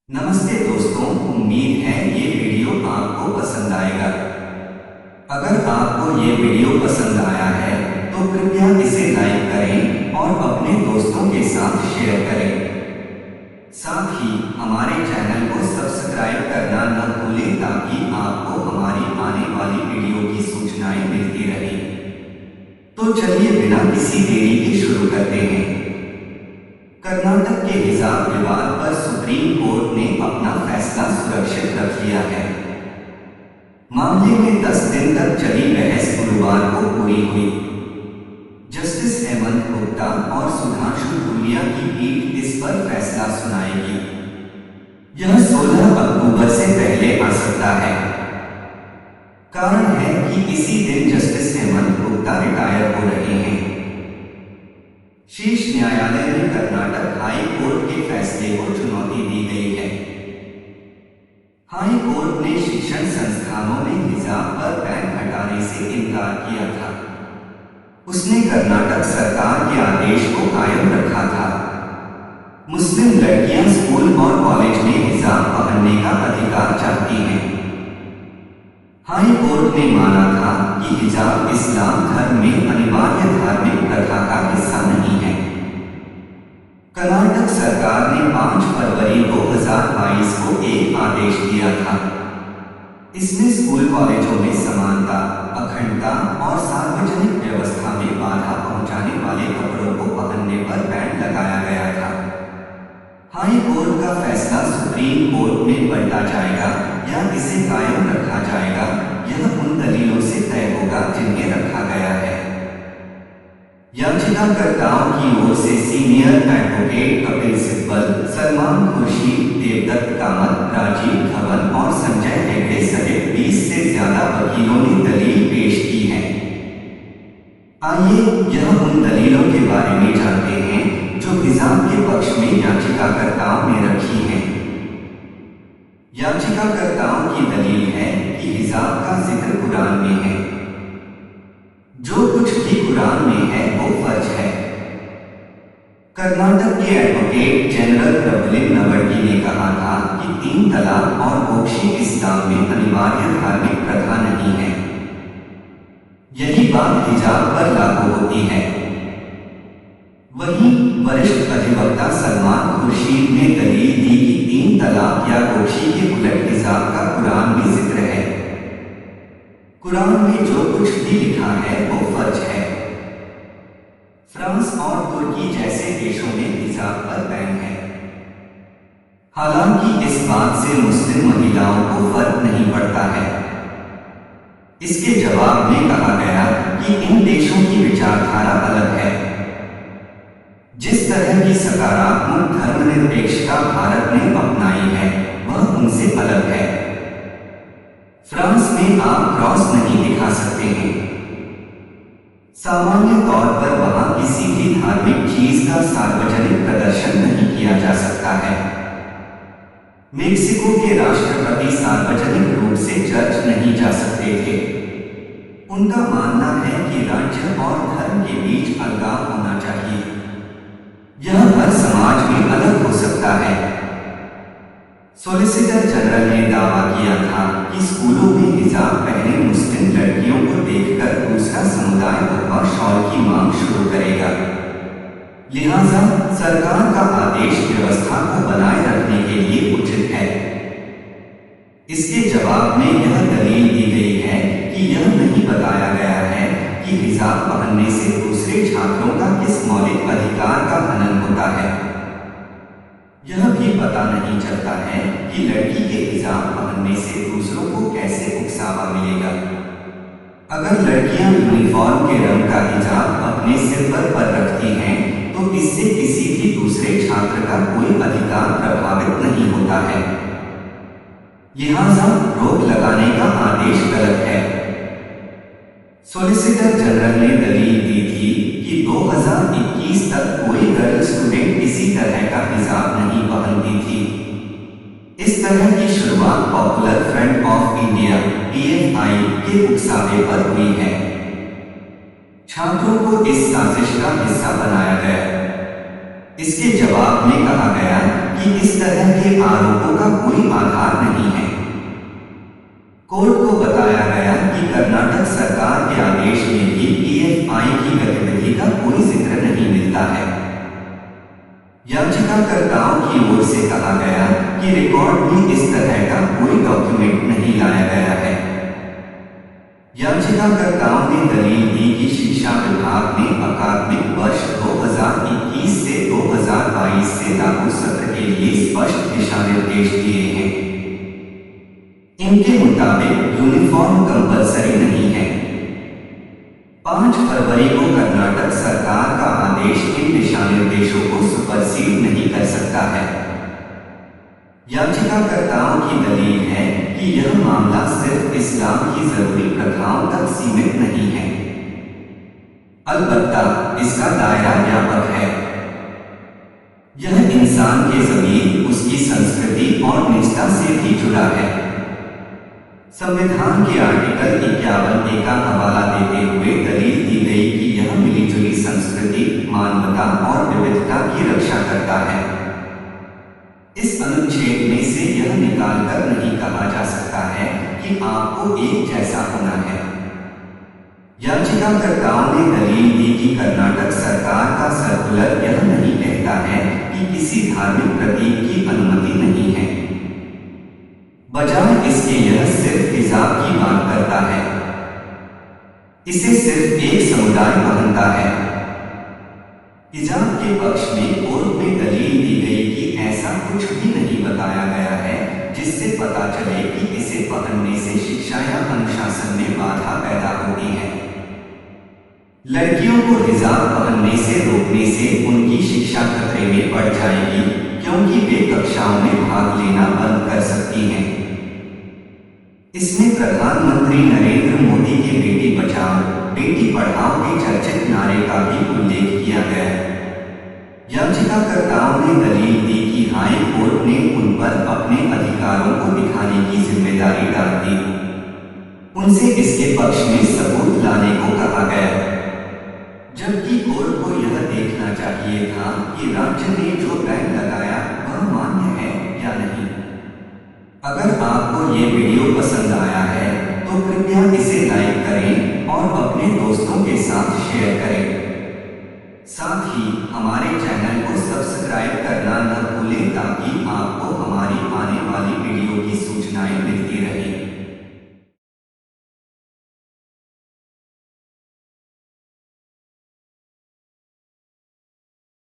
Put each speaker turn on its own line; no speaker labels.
नमस्ते दोस्तों, उम्मीद है ये वीडियो आपको पसंद आएगा। अगर आपको ये वीडियो पसंद आया है तो कृपया इसे लाइक करें और अपने दोस्तों के साथ शेयर करें। साथ ही हमारे चैनल को सब्सक्राइब करना न भूलें ताकि आपको हमारी आने वाली वीडियो की सूचनाएं मिलती रहें। तो चलिए बिना किसी देरी के शुरू करते हैं। कर्नाटक के हिजाब विवाद पर सुप्रीम कोर्ट ने अपना फैसला सुरक्षित रख लिया है। मामले में 10 दिन तक चली बहस गुरुवार को पूरी हुई। जस्टिस हेमंत गुप्ता और सुधांशु धूलिया की पीठ इस पर फैसला सुनाएगी। यह 16 अक्टूबर से पहले आ सकता है। कारण है कि इसी दिन जस्टिस हेमंत गुप्ता रिटायर हो रहे हैं। शीर्ष न्यायालय में कर्नाटक हाई कोर्ट के फैसले को चुनौती दी गई है। हाई कोर्ट ने शिक्षण संस्थानों में हिजाब पर बैन हटाने से इनकार किया था। उसने कर्नाटक सरकार के आदेश को कायम रखा था। मुस्लिम लड़कियां स्कूल और कॉलेज में हिजाब पहनने का अधिकार चाहती हैं। हाई कोर्ट ने माना था कि हिजाब इस्लाम धर्म में अनिवार्य धार्मिक प्रथा का हिस्सा नहीं है। कर्नाटक सरकार ने 5 फरवरी 2022 को एक आदेश दिया था। इसमें स्कूल कॉलेजों में समानता, अखंडता और सार्वजनिक व्यवस्था में बाधा पहुंचाने वाले कपड़ों को पहनने पर बैन लगाया गया था। हाई कोर्ट का फैसला सुप्रीम कोर्ट में पलटा जाएगा या इसे कायम रखा जाएगा, यह उन दलीलों से तय होगा जिन्हें रखा गया है। याचिकाकर्ताओं की ओर से सीनियर एडवोकेट कपिल सिब्बल, सलमान खुर्शीद, देवदत्त कामत, राजीव धवन और संजय हेगड़े सहित 20 से ज्यादा वकीलों ने दलील पेश की है। आइए यह उन दलीलों के बारे में जानते हैं जो हिजाब के पक्ष में याचिकाकर्ताओं ने रखी है। याचिकाकर्ताओं की दलील है कि हिजाब का जिक्र कुरान में है। जो कुछ भी कुरान में है वो फर्ज है। कर्नाटक के एडवोकेट जनरल प्रबलिन नवर्गी ने कहा था कि 3 तलाक और मोक्षी इस्लाम में अनिवार्य धार्मिक प्रथा नहीं है। यही बात हिजाब पर लागू होती है। वहीं वरिष्ठ अधिवक्ता सलमान खुर्शीद ने दलील दी कि 3 तलाक या मोक्षी के उलट हिजाब का कुरान में जिक्र है। कुरान में जो कुछ भी लिखा है वो फर्ज है। फ्रांस और तुर्की जैसे देशों में हिजाब पर बैन है। हालांकि इस बात से मुस्लिम महिलाओं को फर्क नहीं पड़ता है। इसके जवाब में कहा गया कि इन देशों की विचारधारा अलग है। जिस तरह की सकारात्मक धर्मनिरपेक्षता भारत ने अपनाई है वह उनसे अलग है। फ्रांस में आप क्रॉस नहीं दिखा सकते हैं। सामान्य तौर पर वहां किसी भी धार्मिक चीज का सार्वजनिक प्रदर्शन नहीं किया जा सकता है। मेक्सिको के राष्ट्रपति सार्वजनिक रूप से चर्च नहीं जा सकते थे। उनका मानना है कि राज्य और धर्म के बीच अलगाव होना चाहिए। यह हर समाज में अलग हो सकता है। सॉलिसिटर जनरल ने दावा किया था कि स्कूलों में हिजाब पहने मुस्लिम लड़कियों को देखकर दूसरा समुदाय भगवा शॉल की मांग शुरू करेगा। लिहाजा सरकार का आदेश व्यवस्था को बनाए रखने के लिए उचित है। इसके जवाब में यह दलील दी गई है कि यह नहीं बताया गया है कि हिजाब पहनने से दूसरे छात्रों का किस मौलिक अधिकार का हनन होता है। यह भी पता नहीं चलता है कि लड़की के हिजाब पहनने से दूसरों को कैसे उकसावा मिलेगा। अगर लड़कियां यूनिफॉर्म के रंग का हिजाब अपने सिर पर रखती हैं तो इससे किसी भी दूसरे छात्र का कोई अधिकार प्रभावित नहीं होता है। लिहाजा रोक लगाने का आदेश गलत है। सॉलिसिटर जनरल ने दलील दी थी कि 2021 तक कोई गर्ल स्टूडेंट किसी तरह का हिजाब नहीं पहनती थी। इस तरह की शुरुआत popular front of India (PFI) के उकसावे पर हुई है। छात्रों को इस साजिश का हिस्सा बनाया गया। इसके जवाब में कहा गया कि कि इस तरह के आरोपों का कोई आधार नहीं है। कोर्ट को बताया गया कि कर्नाटक सरकार के आदेश में भी पीएफआई की गतिविधि का कोई जिक्र नहीं मिलता है। याचिकाकर्ताओं की ओर से कहा गया कि रिकॉर्ड में इस तरह का कोई डॉक्यूमेंट नहीं लाया गया है। याचिकाकर्ताओं ने दलील दी कि शिक्षा विभाग ने अकादमिक वर्ष 2021 से 2022 से लागू सत्र के लिए स्पष्ट दिशा निर्देश दिए हैं। इनके मुताबिक यूनिफॉर्म कंपलसरी नहीं है। 5 फरवरी को कर्नाटक सरकार का आदेश इन दिशा निर्देशों को सुपरसीड नहीं कर सकता है। याचिकाकर्ताओं की दलील है कि यह मामला सिर्फ इस्लाम की जरूरी प्रथाओं तक सीमित नहीं है। अलबत्ता इसका दायरा व्यापक है। यह इंसान के ज़मीर, उसकी संस्कृति और निष्ठा से भी जुड़ा है। संविधान के आर्टिकल 51A का हवाला देते हुए दलील दी गई कि यह मिलीजुली संस्कृति, मानवता और विविधता की रक्षा करता है। इस अनुच्छेद में से यह निकालकर नहीं कहा जा सकता है कि आपको एक जैसा होना है। याचिकाकर्ताओं ने दलील दी कि कर्नाटक सरकार का सर्कुलर यह नहीं कहता है कि किसी धार्मिक प्रतीक की अनुमति नहीं है। बजाय इसके यह सिर्फ हिजाब की बात करता है। इसे सिर्फ एक समुदाय मानता है। हिजाब के पक्ष में कोर्ट में दलील दी गई कि ऐसा कुछ भी नहीं बताया गया है जिससे पता चले कि इसे पहनने से शिक्षा या अनुशासन में बाधा पैदा होती है। लड़कियों को हिजाब पहनने से रोकने से उनकी शिक्षा खतरे में पड़ जाएगी, क्योंकि वे कक्षाओं में भाग लेना बंद कर सकती हैं। इसमें प्रधानमंत्री नरेंद्र मोदी के बेटी बचाओ बेटी पढ़ाओ के चर्चित नारे का भी उल्लेख किया गया। याचिकाकर्ताओं ने दलील दी कि हाई कोर्ट ने उन पर अपने अधिकारों को दिखाने की जिम्मेदारी डाल दी। उनसे इसके पक्ष में सबूत लाने को कहा गया, जबकि कोर्ट को यह देखना चाहिए था कि राज्य ने जो बैन लगाया वह मान्य है या नहीं। अगर आपको ये वीडियो पसंद आया है तो कृपया इसे लाइक करें और अपने दोस्तों के साथ शेयर करें। साथ ही हमारे चैनल को सब्सक्राइब करना न भूलें ताकि आपको हमारी आने वाली वीडियो की सूचनाएं मिलती रहें।